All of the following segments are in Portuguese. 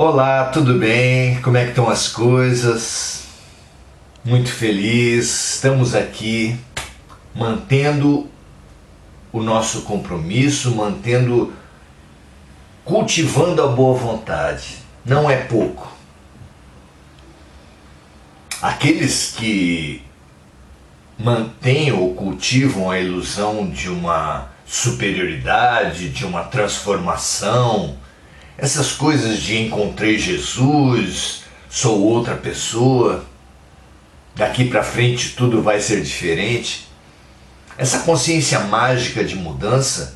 Olá, tudo bem? Como é que estão as coisas? Muito feliz, estamos aqui mantendo o nosso compromisso, cultivando a boa vontade. Não é pouco. Aqueles que mantêm ou cultivam a ilusão de uma superioridade, de uma transformação, essas coisas de encontrei Jesus, sou outra pessoa, daqui para frente tudo vai ser diferente. Essa consciência mágica de mudança,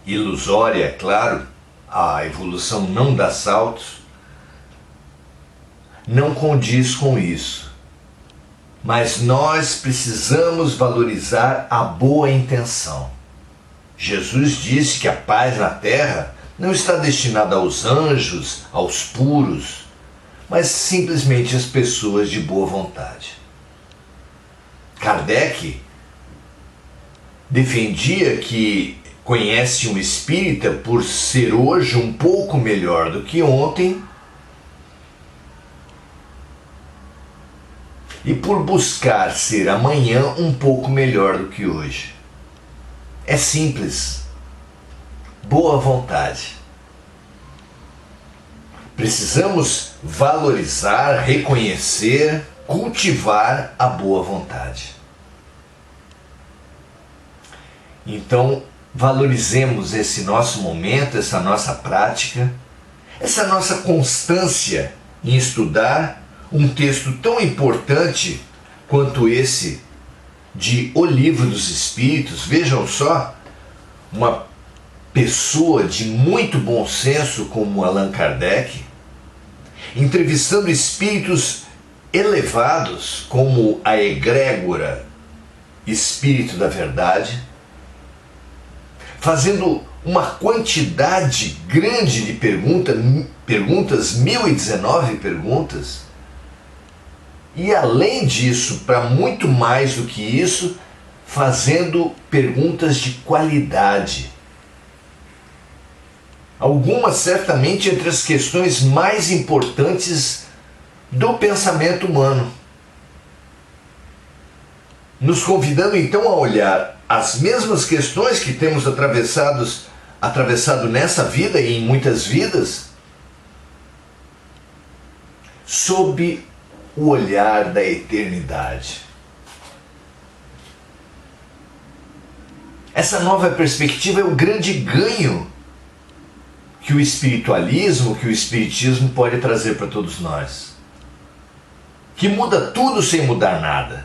ilusória, é claro, a evolução não dá saltos, não condiz com isso. Mas nós precisamos valorizar a boa intenção. Jesus disse que a paz na terra não está destinada aos anjos, aos puros, mas simplesmente às pessoas de boa vontade. Kardec defendia que conhece um espírita por ser hoje um pouco melhor do que ontem e por buscar ser amanhã um pouco melhor do que hoje. É simples. Boa vontade. Precisamos valorizar, reconhecer, cultivar a boa vontade. Então, valorizemos esse nosso momento, essa nossa prática, essa nossa constância em estudar um texto tão importante quanto esse de O Livro dos Espíritos. Vejam só, uma pessoa de muito bom senso como Allan Kardec, entrevistando espíritos elevados como a egrégora Espírito da Verdade, fazendo uma quantidade grande de perguntas, 1019 perguntas, e além disso, para muito mais do que isso, fazendo perguntas de qualidade. Algumas certamente entre as questões mais importantes do pensamento humano. Nos convidando então a olhar as mesmas questões que temos atravessado nessa vida e em muitas vidas, sob o olhar da eternidade. Essa nova perspectiva é o grande ganho que o espiritualismo, que o espiritismo pode trazer para todos nós. Que muda tudo sem mudar nada.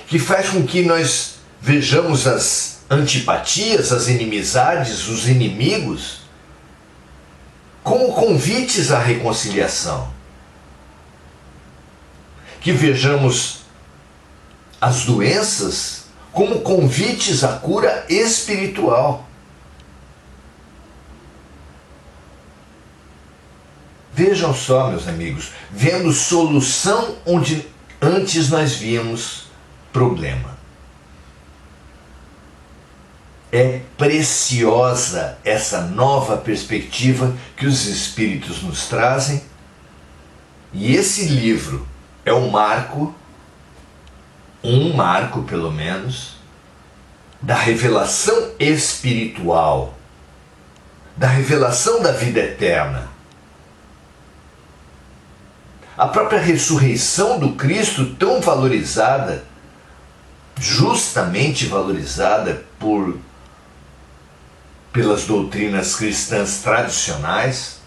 Que faz com que nós vejamos as antipatias, as inimizades, os inimigos como convites à reconciliação. Que vejamos as doenças como convites à cura espiritual. Vejam só, meus amigos, vendo solução onde antes nós víamos problema. É preciosa essa nova perspectiva que os espíritos nos trazem, e esse livro é um marco pelo menos, da revelação espiritual, da revelação da vida eterna. A própria ressurreição do Cristo, tão valorizada, justamente valorizada pelas doutrinas cristãs tradicionais,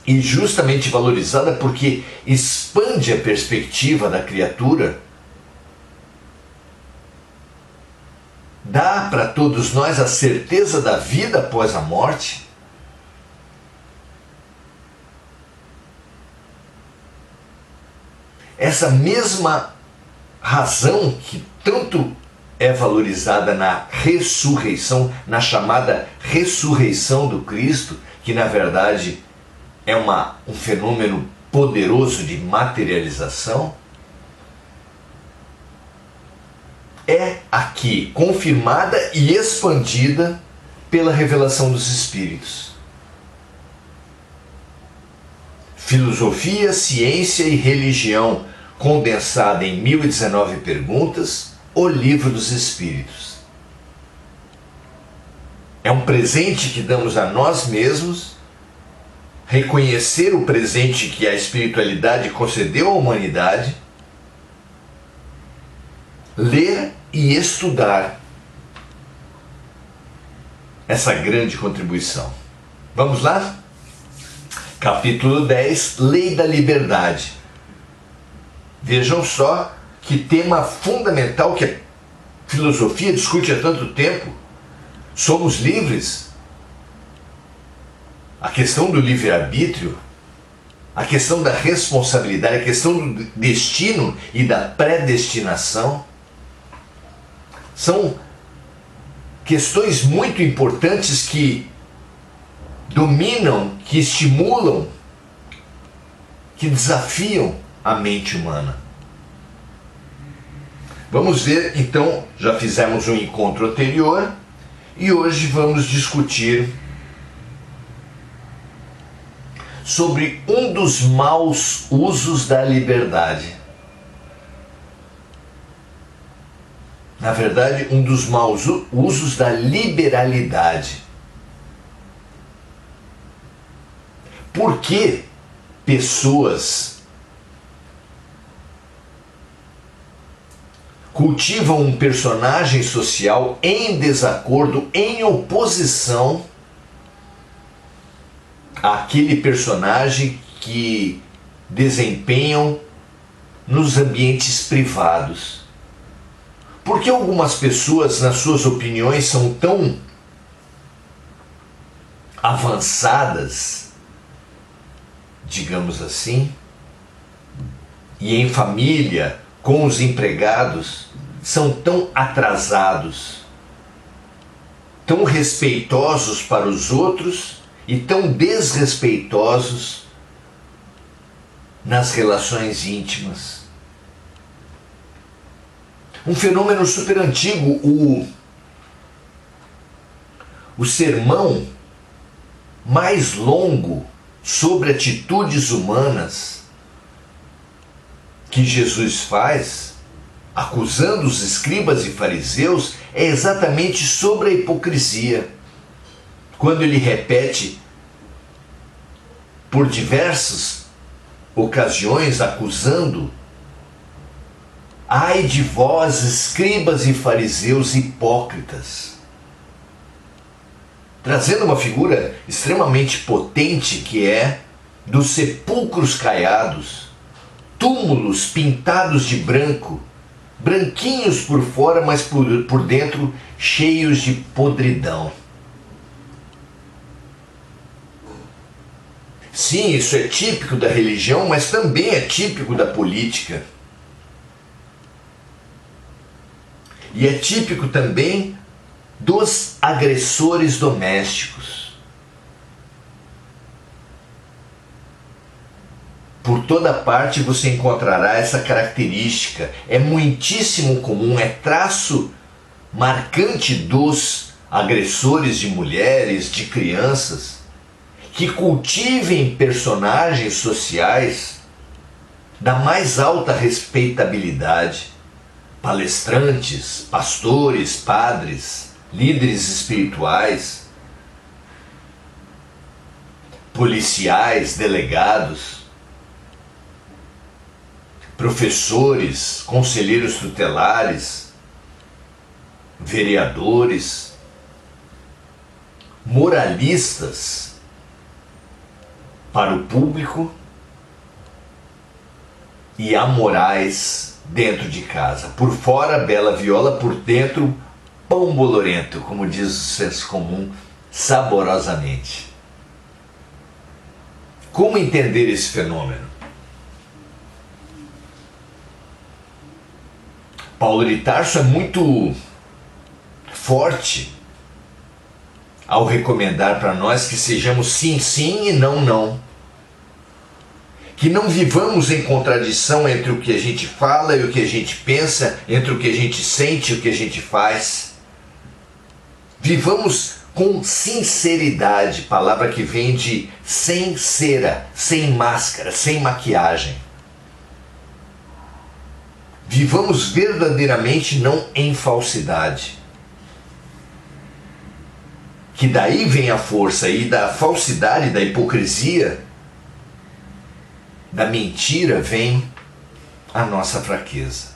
e justamente valorizada porque expande a perspectiva da criatura, dá para todos nós a certeza da vida após a morte. Essa mesma razão que tanto é valorizada na ressurreição, na chamada ressurreição do Cristo, que na verdade é um fenômeno poderoso de materialização, é aqui confirmada e expandida pela revelação dos Espíritos. Filosofia, Ciência e Religião, condensada em 1019 perguntas, O Livro dos Espíritos. É um presente que damos a nós mesmos, reconhecer o presente que a espiritualidade concedeu à humanidade, ler e estudar essa grande contribuição. Vamos lá? Capítulo 10, Lei da Liberdade. Vejam só que tema fundamental que a filosofia discute há tanto tempo. Somos livres? A questão do livre-arbítrio, a questão da responsabilidade, a questão do destino e da predestinação são questões muito importantes que dominam, que estimulam, que desafiam a mente humana. Vamos ver, então, já fizemos um encontro anterior e hoje vamos discutir sobre um dos maus usos da liberdade. Na verdade, um dos maus usos da liberalidade. Por que pessoas cultivam um personagem social em desacordo, em oposição àquele personagem que desempenham nos ambientes privados? Por que algumas pessoas, nas suas opiniões, são tão avançadas, digamos assim, e em família, com os empregados, são tão atrasados, tão respeitosos para os outros e tão desrespeitosos nas relações íntimas? Um fenômeno super antigo, o sermão mais longo sobre atitudes humanas que Jesus faz, acusando os escribas e fariseus, é exatamente sobre a hipocrisia. Quando ele repete por diversas ocasiões, acusando: ai de vós, escribas e fariseus hipócritas, trazendo uma figura extremamente potente que é dos sepulcros caiados, túmulos pintados de branco, branquinhos por fora, mas por dentro cheios de podridão. Sim, isso é típico da religião, mas também é típico da política. E é típico também dos agressores domésticos. Por toda parte você encontrará essa característica. É muitíssimo comum, é traço marcante dos agressores de mulheres, de crianças, que cultivem personagens sociais da mais alta respeitabilidade. Palestrantes, pastores, padres, líderes espirituais, policiais, delegados, professores, conselheiros tutelares, vereadores, moralistas para o público e amorais dentro de casa. Por fora, bela viola, por dentro, pão bolorento, como diz o senso comum, saborosamente. Como entender esse fenômeno? Paulo de Tarso é muito forte ao recomendar para nós que sejamos sim, sim e não, não. Que não vivamos em contradição entre o que a gente fala e o que a gente pensa, entre o que a gente sente e o que a gente faz. Vivamos com sinceridade, palavra que vem de sem cera, sem máscara, sem maquiagem. Vivamos verdadeiramente, não em falsidade. Que daí vem a força, e da falsidade, da hipocrisia, da mentira vem a nossa fraqueza.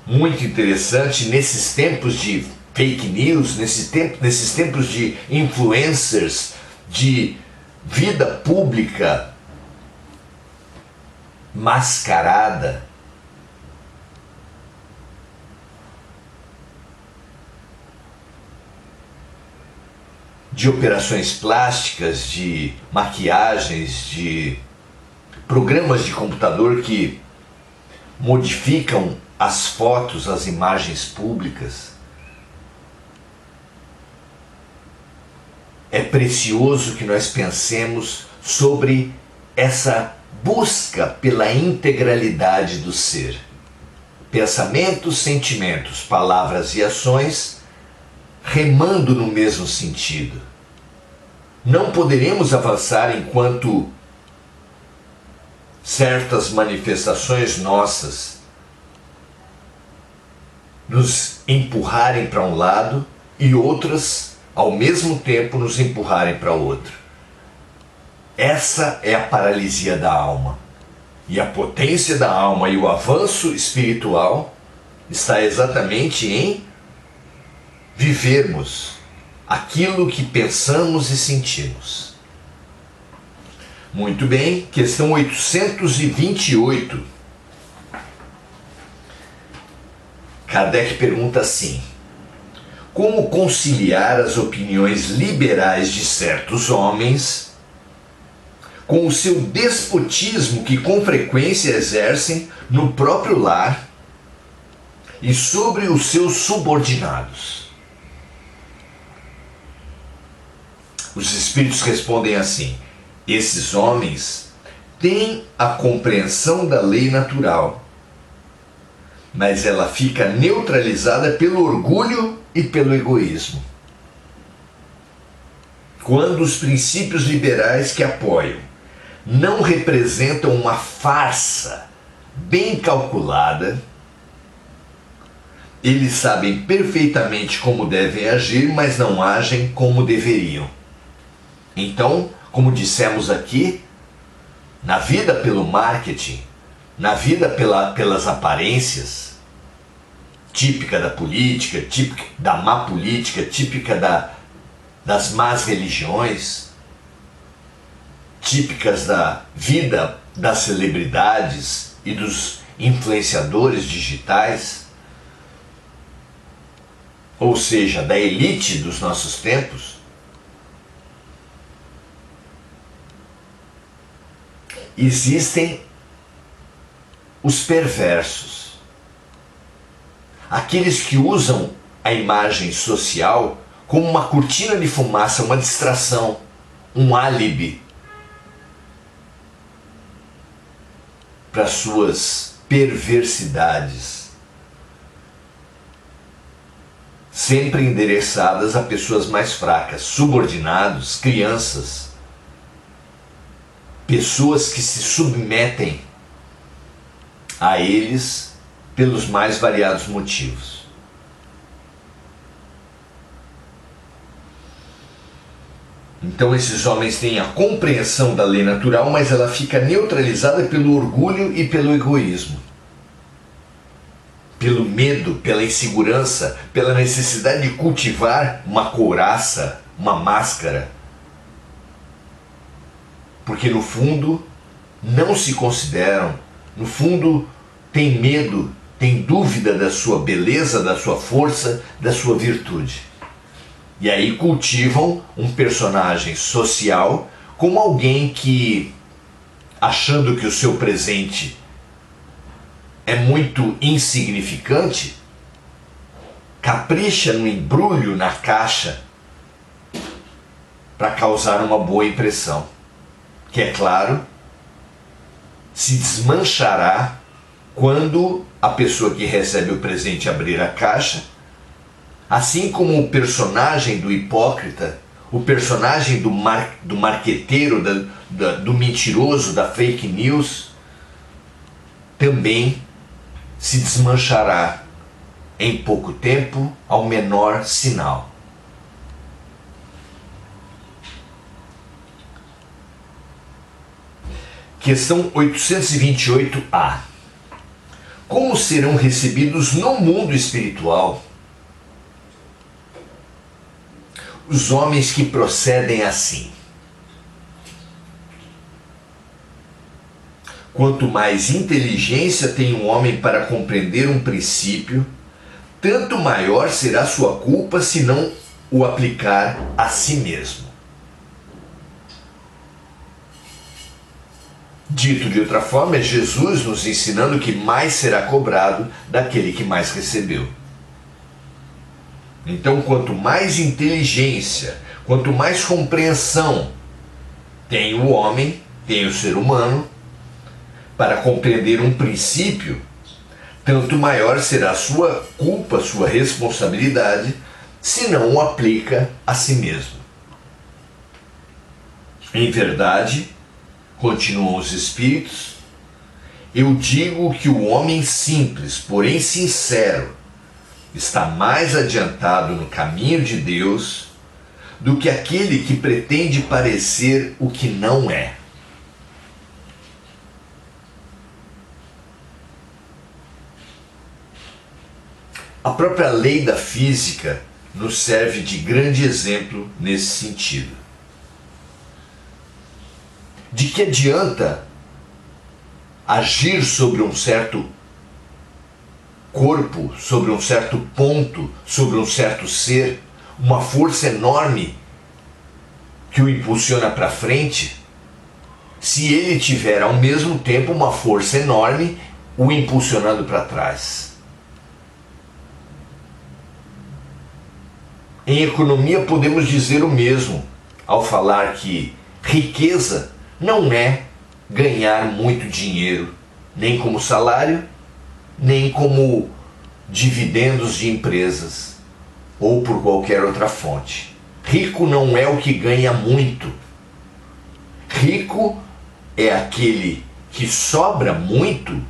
Muito interessante nesses tempos de fake news, nesses tempos de influencers, de vida pública mascarada, de operações plásticas, de maquiagens, de programas de computador que modificam as fotos, as imagens públicas. É precioso que nós pensemos sobre essa busca pela integralidade do ser. Pensamentos, sentimentos, palavras e ações remando no mesmo sentido. Não poderemos avançar enquanto certas manifestações nossas nos empurrarem para um lado e outras, ao mesmo tempo, nos empurrarem para outro. Essa é a paralisia da alma. E a potência da alma e o avanço espiritual está exatamente em vivermos aquilo que pensamos e sentimos. Muito bem, questão 828. Kardec pergunta assim: como conciliar as opiniões liberais de certos homens com o seu despotismo que com frequência exercem no próprio lar e sobre os seus subordinados? Os espíritos respondem assim: esses homens têm a compreensão da lei natural, mas ela fica neutralizada pelo orgulho e pelo egoísmo. Quando os princípios liberais que apoiam não representam uma farsa bem calculada, eles sabem perfeitamente como devem agir, mas não agem como deveriam. Então, como dissemos aqui, na vida pelo marketing, na vida pelas aparências, típica da política, típica da má política, típica das más religiões, típicas da vida das celebridades e dos influenciadores digitais, ou seja, da elite dos nossos tempos, existem os perversos, aqueles que usam a imagem social como uma cortina de fumaça, uma distração, um álibi para suas perversidades, sempre endereçadas a pessoas mais fracas, subordinados, crianças, pessoas que se submetem a eles pelos mais variados motivos. Então esses homens têm a compreensão da lei natural, mas ela fica neutralizada pelo orgulho e pelo egoísmo, pelo medo, pela insegurança, pela necessidade de cultivar uma couraça, uma máscara, porque no fundo não se consideram, no fundo tem medo, tem dúvida da sua beleza, da sua força, da sua virtude. E aí cultivam um personagem social como alguém que, achando que o seu presente é muito insignificante, capricha no embrulho, na caixa, para causar uma boa impressão, que é claro, se desmanchará quando a pessoa que recebe o presente abrir a caixa Assim como o personagem do hipócrita, o personagem do marqueteiro, do mentiroso, da fake news, também se desmanchará em pouco tempo ao menor sinal. Questão 828A. Como serão recebidos no mundo espiritual os homens que procedem assim? Quanto mais inteligência tem um homem para compreender um princípio, tanto maior será sua culpa se não o aplicar a si mesmo. Dito de outra forma, é Jesus nos ensinando que mais será cobrado daquele que mais recebeu. Então, quanto mais inteligência, quanto mais compreensão tem o homem, tem o ser humano, para compreender um princípio, tanto maior será a sua culpa, sua responsabilidade, se não o aplica a si mesmo. Em verdade, continuam os espíritos, eu digo que o homem simples, porém sincero, está mais adiantado no caminho de Deus do que aquele que pretende parecer o que não é. A própria lei da física nos serve de grande exemplo nesse sentido. De que adianta agir sobre um certo corpo, sobre um certo ponto, sobre um certo ser, uma força enorme que o impulsiona para frente, se ele tiver ao mesmo tempo uma força enorme o impulsionando para trás? Em economia podemos dizer o mesmo ao falar que riqueza não é ganhar muito dinheiro, nem como salário, nem como dividendos de empresas ou por qualquer outra fonte. Rico não é o que ganha muito. Rico é aquele que sobra muito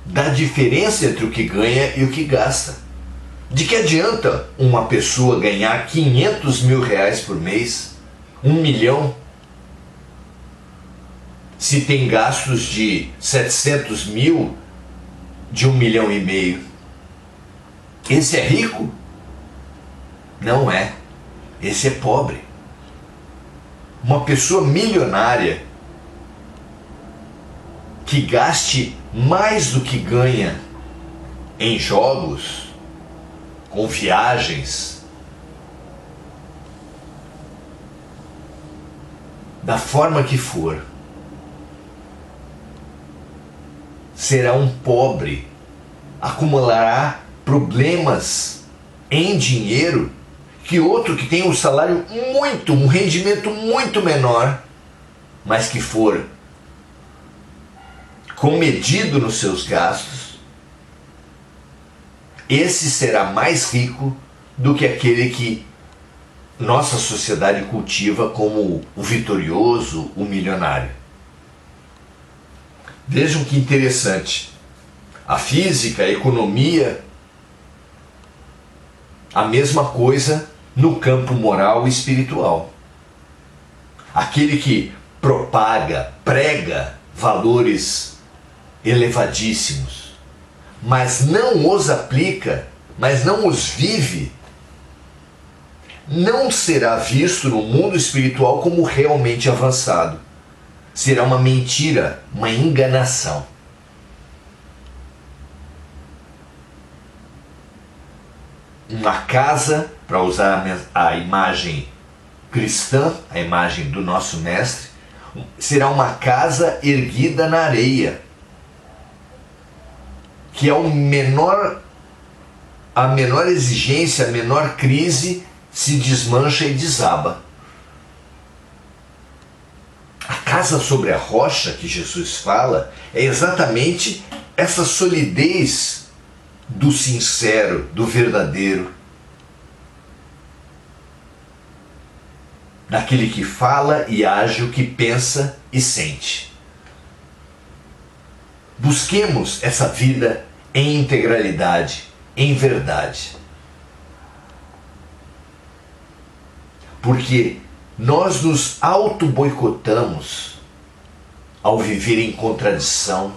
da diferença entre o que ganha e o que gasta. De que adianta uma pessoa ganhar 500 mil reais por mês, 1 milhão, se tem gastos de 700 mil, de 1,5 milhão? Esse é rico? Não é. Esse é pobre. Uma pessoa milionária que gaste mais do que ganha em jogos, com viagens, da forma que for, será um pobre, acumulará problemas em dinheiro que outro que tem um salário um rendimento muito menor, mas que for comedido nos seus gastos, esse será mais rico do que aquele que nossa sociedade cultiva como o vitorioso, o milionário. Vejam que interessante. A física, a economia, a mesma coisa no campo moral e espiritual. Aquele que propaga, prega valores elevadíssimos, mas não os aplica, mas não os vive, não será visto no mundo espiritual como realmente avançado. Será uma mentira, uma enganação. Uma casa, para usar a imagem cristã, a imagem do nosso mestre, será uma casa erguida na areia, que é a menor exigência, a menor crise, se desmancha e desaba. A casa sobre a rocha que Jesus fala é exatamente essa solidez do sincero, do verdadeiro, daquele que fala e age o que pensa e sente. Busquemos essa vida em integralidade, em verdade. Porque nós nos auto-boicotamos ao viver em contradição,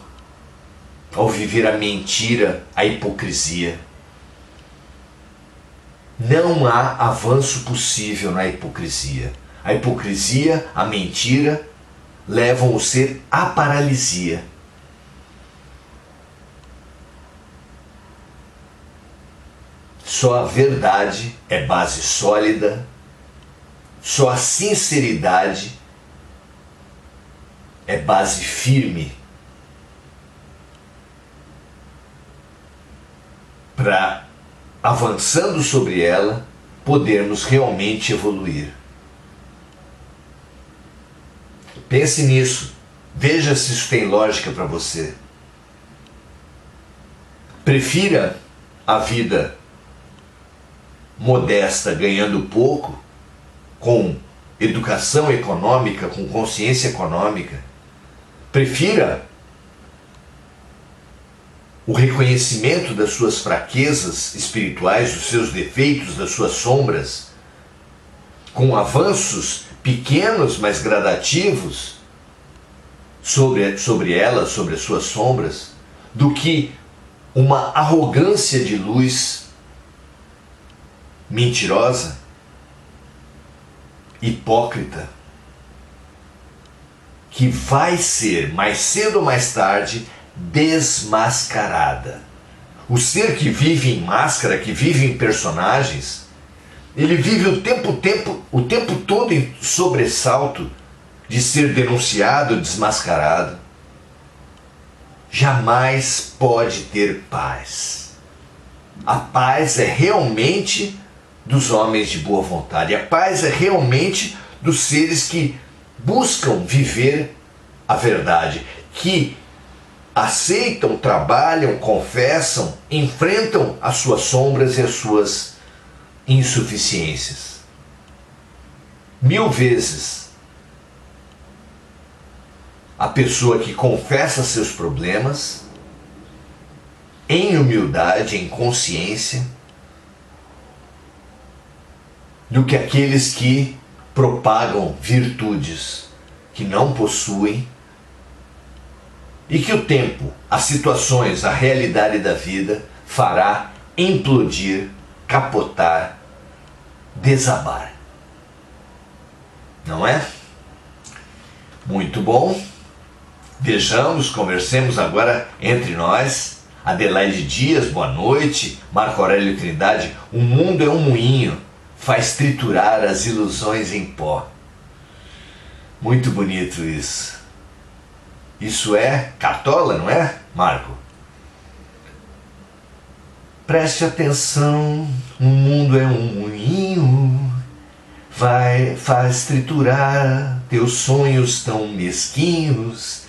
ao viver a mentira, a hipocrisia. Não há avanço possível na hipocrisia. A hipocrisia, a mentira, levam o ser à paralisia. Só a verdade é base sólida, só a sinceridade é base firme para, avançando sobre ela, podermos realmente evoluir. Pense nisso, veja se isso tem lógica para você. Prefira a vida modesta, ganhando pouco, com educação econômica, com consciência econômica. Prefira o reconhecimento das suas fraquezas espirituais, dos seus defeitos, das suas sombras, com avanços pequenos, mas gradativos sobre elas, sobre as suas sombras, do que uma arrogância de luz mentirosa, hipócrita, que vai ser, mais cedo ou mais tarde, desmascarada. O ser que vive em máscara, que vive em personagens, ele vive o tempo todo em sobressalto de ser denunciado, desmascarado. Jamais pode ter paz. A paz é realmente dos homens de boa vontade. A paz é realmente dos seres que buscam viver a verdade, que aceitam, trabalham, confessam, enfrentam as suas sombras e as suas insuficiências. 1000 vezes a pessoa que confessa seus problemas em humildade, em consciência, do que aqueles que propagam virtudes que não possuem e que o tempo, as situações, a realidade da vida fará implodir, capotar, desabar. Não é? Muito bom. Vejamos, conversemos agora entre nós. Adelaide Dias, boa noite. Marco Aurélio Trindade, o mundo é um moinho, faz triturar as ilusões em pó. Muito bonito isso. Isso é Cartola, não é, Marco? Preste atenção, o mundo é um moinho, faz triturar teus sonhos tão mesquinhos,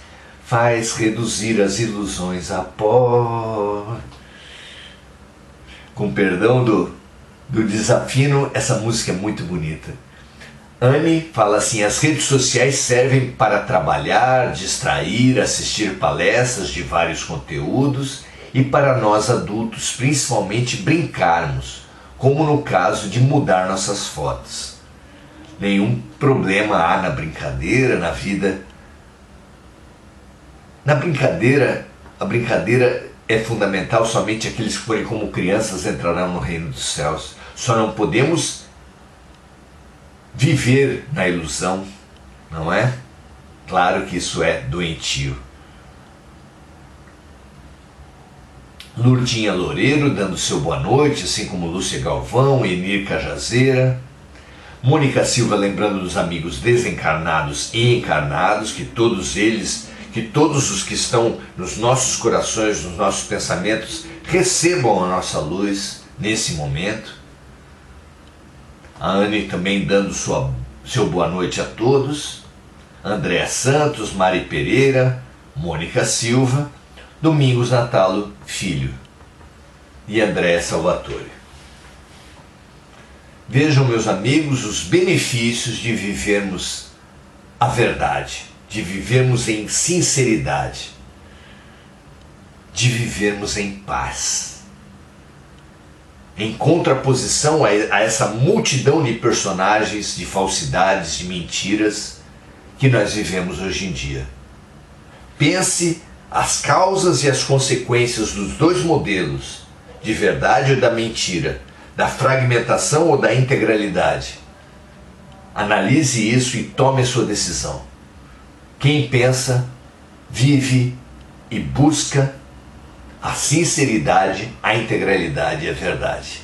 faz reduzir as ilusões a pó. Com perdão do desafino, essa música é muito bonita. Anne fala assim: as redes sociais servem para trabalhar, distrair, assistir palestras de vários conteúdos e para nós adultos principalmente brincarmos, como no caso de mudar nossas fotos. Nenhum problema há na brincadeira, na vida. Na brincadeira, a brincadeira é fundamental, somente aqueles que forem como crianças entrarão no reino dos céus. Só não podemos viver na ilusão, não é? Claro que isso é doentio. Lourdinha Loureiro dando seu boa noite, assim como Lúcia Galvão, Enir Cajazeira. Mônica Silva lembrando dos amigos desencarnados e encarnados, que todos os que estão nos nossos corações, nos nossos pensamentos, recebam a nossa luz nesse momento. A Anne também dando seu boa noite a todos. Andréa Santos, Mari Pereira, Mônica Silva, Domingos Natalo Filho. e André Salvatore. Vejam, meus amigos, os benefícios de vivermos a verdade, de vivermos em sinceridade, de vivermos em paz. Em contraposição a essa multidão de personagens, de falsidades, de mentiras que nós vivemos hoje em dia. Pense as causas e as consequências dos dois modelos, de verdade ou da mentira, da fragmentação ou da integralidade. Analise isso e tome a sua decisão. Quem pensa, vive e busca a sinceridade, a integralidade e a verdade.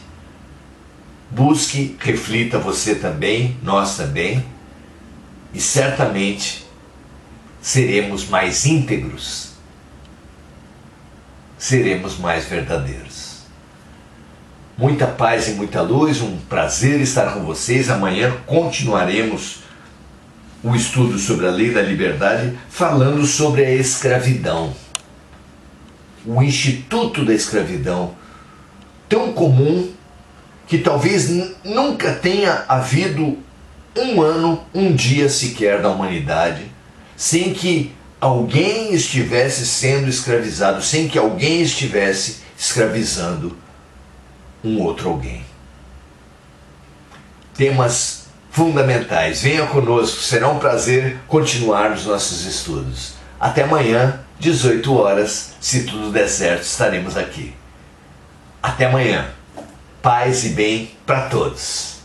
Busque, reflita você também, nós também, e certamente seremos mais íntegros, seremos mais verdadeiros. Muita paz e muita luz, um prazer estar com vocês. Amanhã continuaremos o estudo sobre a lei da liberdade, falando sobre a escravidão. O instituto da escravidão, tão comum que talvez nunca tenha havido um ano, um dia sequer da humanidade, sem que alguém estivesse sendo escravizado, sem que alguém estivesse escravizando um outro alguém. Temas fundamentais. Venha conosco, será um prazer continuar os nossos estudos. Até amanhã, 18 horas, se tudo der certo, estaremos aqui. Até amanhã. Paz e bem para todos.